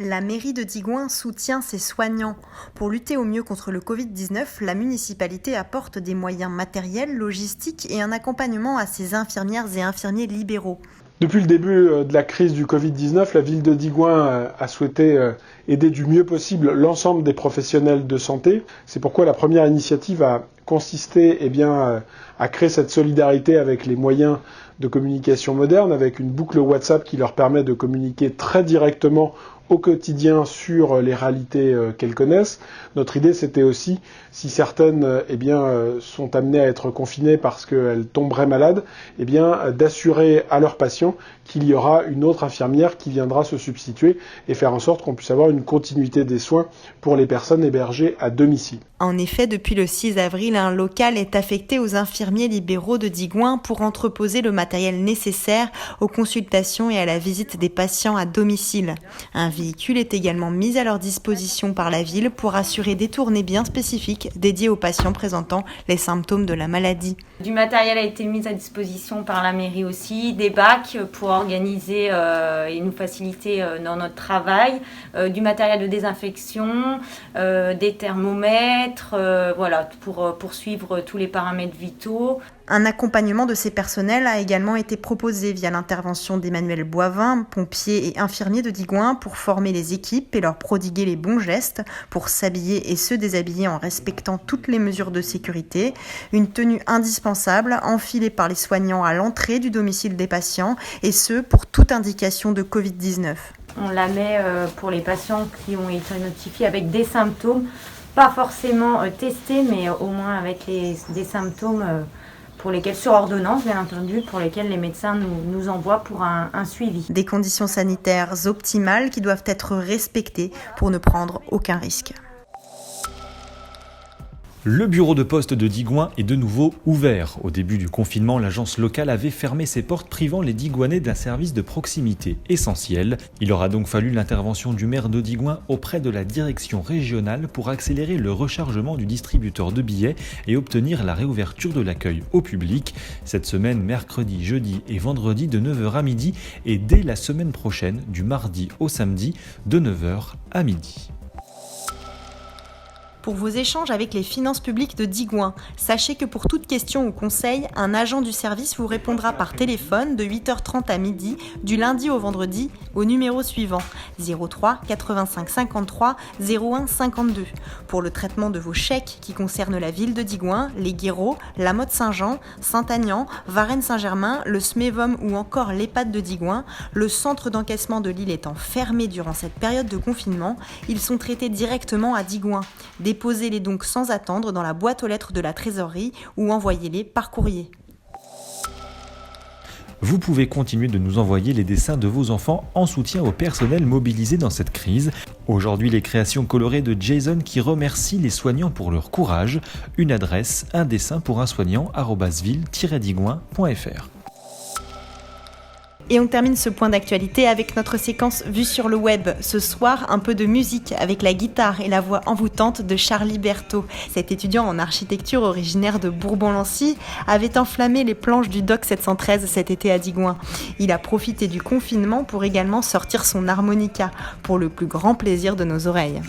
La mairie de Digoin soutient ses soignants. Pour lutter au mieux contre le Covid-19, la municipalité apporte des moyens matériels, logistiques et un accompagnement à ses infirmières et infirmiers libéraux. Depuis le début de la crise du Covid-19, la ville de Digoin a souhaité aider du mieux possible l'ensemble des professionnels de santé. C'est pourquoi la première initiative a consisté à créer cette solidarité avec les moyens de communication modernes, avec une boucle WhatsApp qui leur permet de communiquer très directement au quotidien sur les réalités qu'elles connaissent. Notre idée, c'était aussi, si certaines sont amenées à être confinées parce qu'elles tomberaient malades, d'assurer à leurs patients qu'il y aura une autre infirmière qui viendra se substituer et faire en sorte qu'on puisse avoir une continuité des soins pour les personnes hébergées à domicile. En effet, depuis le 6 avril, un local est affecté aux infirmiers libéraux de Digoin pour entreposer le matériel nécessaire aux consultations et à la visite des patients à domicile. Un véhicule est également mis à leur disposition par la ville pour assurer des tournées bien spécifiques dédiées aux patients présentant les symptômes de la maladie. Du matériel a été mis à disposition par la mairie aussi, des bacs pour organiser et nous faciliter dans notre travail, du matériel de désinfection, des thermomètres, pour poursuivre tous les paramètres vitaux. Un accompagnement de ces personnels a également été proposé via l'intervention d'Emmanuel Boivin, pompier et infirmier de Digoin, pour former les équipes et leur prodiguer les bons gestes pour s'habiller et se déshabiller en respectant toutes les mesures de sécurité. Une tenue indispensable, enfilée par les soignants à l'entrée du domicile des patients, et ce, pour toute indication de Covid-19. On la met pour les patients qui ont été notifiés avec des symptômes, pas forcément testés, mais au moins avec des symptômes pour lesquels, sur ordonnance bien entendu, pour lesquels les médecins nous envoient pour un suivi. Des conditions sanitaires optimales qui doivent être respectées pour ne prendre aucun risque. Le bureau de poste de Digoin est de nouveau ouvert. Au début du confinement, l'agence locale avait fermé ses portes, privant les Digoinais d'un service de proximité essentiel. Il aura donc fallu l'intervention du maire de Digoin auprès de la direction régionale pour accélérer le rechargement du distributeur de billets et obtenir la réouverture de l'accueil au public. Cette semaine, mercredi, jeudi et vendredi de 9h à midi et dès la semaine prochaine, du mardi au samedi, de 9h à midi. Pour vos échanges avec les finances publiques de Digoin, sachez que pour toute question ou conseil, un agent du service vous répondra par téléphone de 8h30 à midi, du lundi au vendredi, au numéro suivant 03 85 53 01 52. Pour le traitement de vos chèques qui concernent la ville de Digoin, les Guéraud, la Motte Saint-Jean, Saint-Agnand, Varennes-Saint-Germain, le SMEVOM ou encore l'EHPAD de Digoin, le centre d'encaissement de Lille étant fermé durant cette période de confinement, ils sont traités directement à Digoin. Déposez-les donc sans attendre dans la boîte aux lettres de la trésorerie ou envoyez-les par courrier. Vous pouvez continuer de nous envoyer les dessins de vos enfants en soutien au personnel mobilisé dans cette crise. Aujourd'hui, les créations colorées de Jason qui remercie les soignants pour leur courage. Une adresse, un dessin pour un soignant @ville-digoin.fr. Et on termine ce point d'actualité avec notre séquence vue sur le web. Ce soir, un peu de musique avec la guitare et la voix envoûtante de Charlie Berthaud. Cet étudiant en architecture originaire de Bourbon-Lancy avait enflammé les planches du Doc 713 cet été à Digoin. Il a profité du confinement pour également sortir son harmonica, pour le plus grand plaisir de nos oreilles.